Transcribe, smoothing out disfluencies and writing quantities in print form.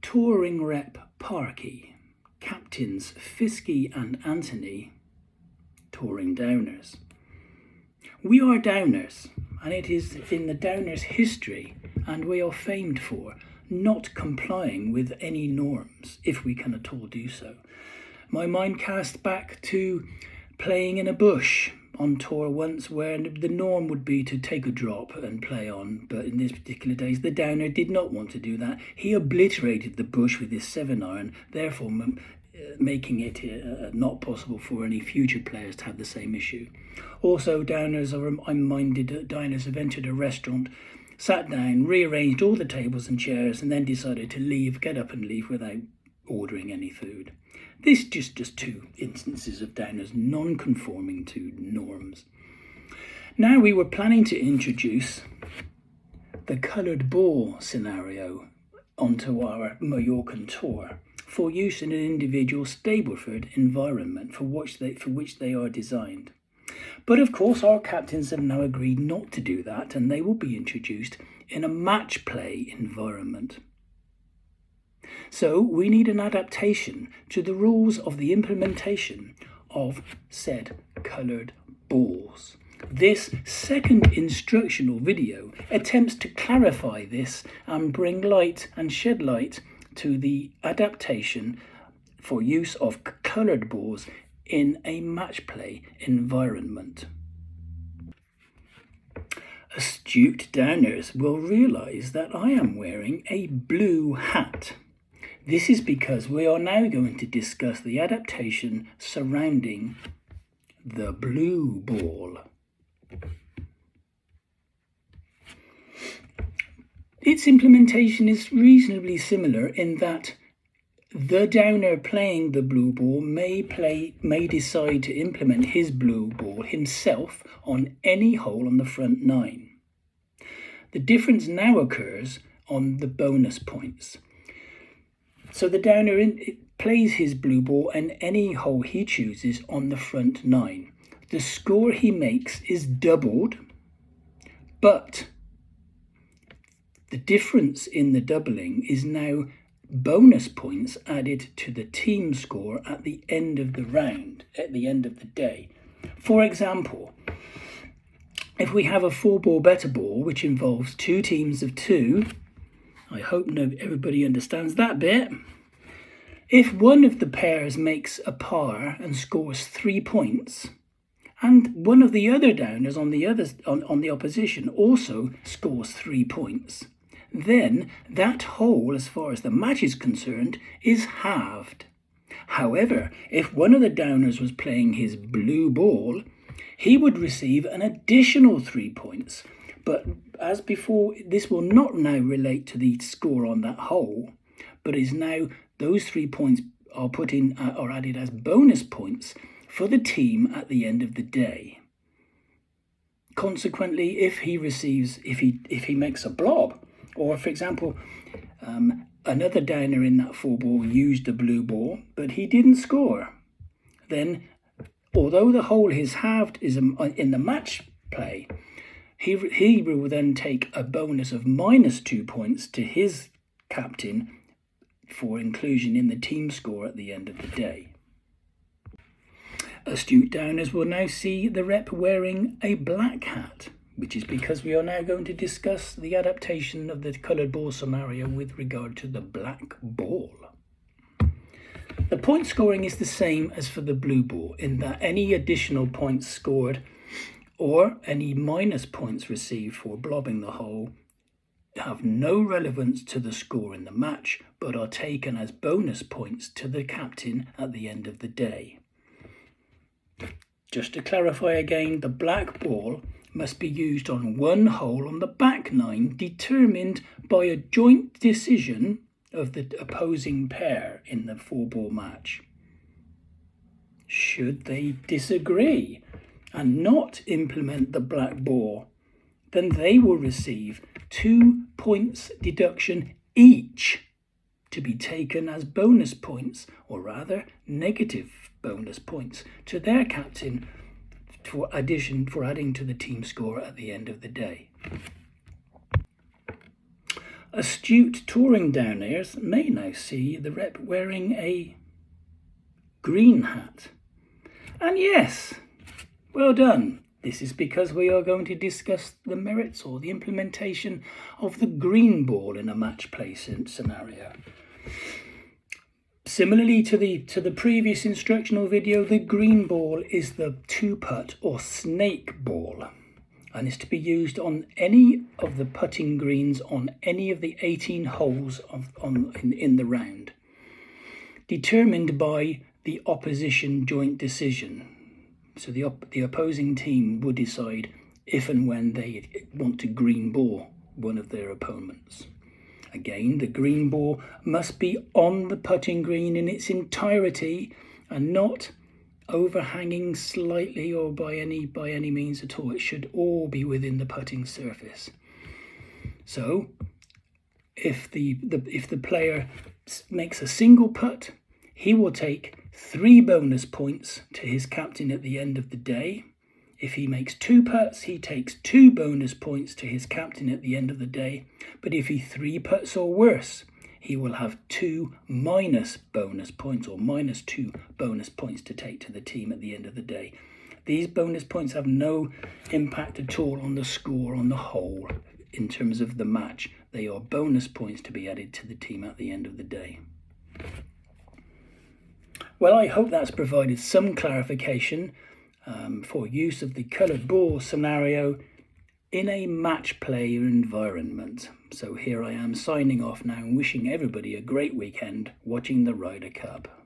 touring rep Parky, captains Fisky and Anthony, touring Downers. We are Downers, and it is in the Downers' history, and we are famed for not complying with any norms, if we can at all do so. My mind cast back to playing in a bush on tour once, where the norm would be to take a drop and play on, but in this particular days the Downer did not want to do that. He obliterated the bush with his 7-iron, therefore making it not possible for any future players to have the same issue. Also, Downers have entered a restaurant, sat down, rearranged all the tables and chairs, and then decided to get up and leave without ordering any food. This just two instances of Downers non-conforming to norms. Now we were planning to introduce the coloured ball scenario onto our Mallorcan tour for use in an individual Stableford environment for which they are designed. But of course our captains have now agreed not to do that, and they will be introduced in a match play environment. So we need an adaptation to the rules of the implementation of said coloured balls. This second instructional video attempts to clarify this and bring light and shed light to the adaptation for use of coloured balls in a match play environment. Astute Downers will realise that I am wearing a blue hat. This is because we are now going to discuss the adaptation surrounding the blue ball. Its implementation is reasonably similar in that the Downer playing the blue ball may decide to implement his blue ball himself on any hole on the front 9. The difference now occurs on the bonus points. So the Downer plays his blue ball on any hole he chooses on the front 9. The score he makes is doubled, but the difference in the doubling is now bonus points added to the team score at the end of the round, at the end of the day. For example, if we have a 4-ball better ball, which involves 2 teams of 2, I hope everybody understands that bit. If one of the pairs makes a par and scores 3 points, and one of the other Downers on the opposition also scores 3 points, then that hole, as far as the match is concerned, is halved. However, if one of the Downers was playing his blue ball, he would receive an additional 3 points. But as before, this will not now relate to the score on that hole, but is now those 3 points are added as bonus points for the team at the end of the day. Consequently, if he makes a blob, or for example, another Downer in that 4-ball used a blue ball, but he didn't score, then although the hole is halved in the match play, he will then take a bonus of -2 points to his captain for inclusion in the team score at the end of the day. Astute Downers will now see the rep wearing a black hat, which is because we are now going to discuss the adaptation of the coloured ball scenario with regard to the black ball. The point scoring is the same as for the blue ball, in that any additional points scored or any minus points received for blobbing the hole have no relevance to the score in the match, but are taken as bonus points to the captain at the end of the day. Just to clarify again, the black ball must be used on one hole on the back 9, determined by a joint decision of the opposing pair in the 4-ball match. Should they disagree and not implement the black ball, then they will receive 2 points deduction each to be taken as bonus points, or rather negative bonus points, to their captain for adding to the team score at the end of the day. astute touring downers may now see the rep wearing a green hat. And yes, well done. This is because we are going to discuss the merits or the implementation of the green ball in a match play scenario. Similarly to the previous instructional video, the green ball is the two-putt or snake ball, and is to be used on any of the putting greens on any of the 18 holes in the round, determined by the opposition joint decision. So the opposing team would decide if and when they want to green ball one of their opponents. Again, the green ball must be on the putting green in its entirety and not overhanging slightly or by any means at all. It should all be within the putting surface. So if the player makes a single putt, he will take 3 bonus points to his captain at the end of the day. If he makes 2 putts, he takes 2 bonus points to his captain at the end of the day. But if he 3 putts or worse, he will have 2 minus bonus points or minus 2 bonus points to take to the team at the end of the day. These bonus points have no impact at all on the score on the whole in terms of the match. They are bonus points to be added to the team at the end of the day. Well, I hope that's provided some clarification for use of the coloured ball scenario in a match play environment. So here I am signing off now and wishing everybody a great weekend watching the Ryder Cup.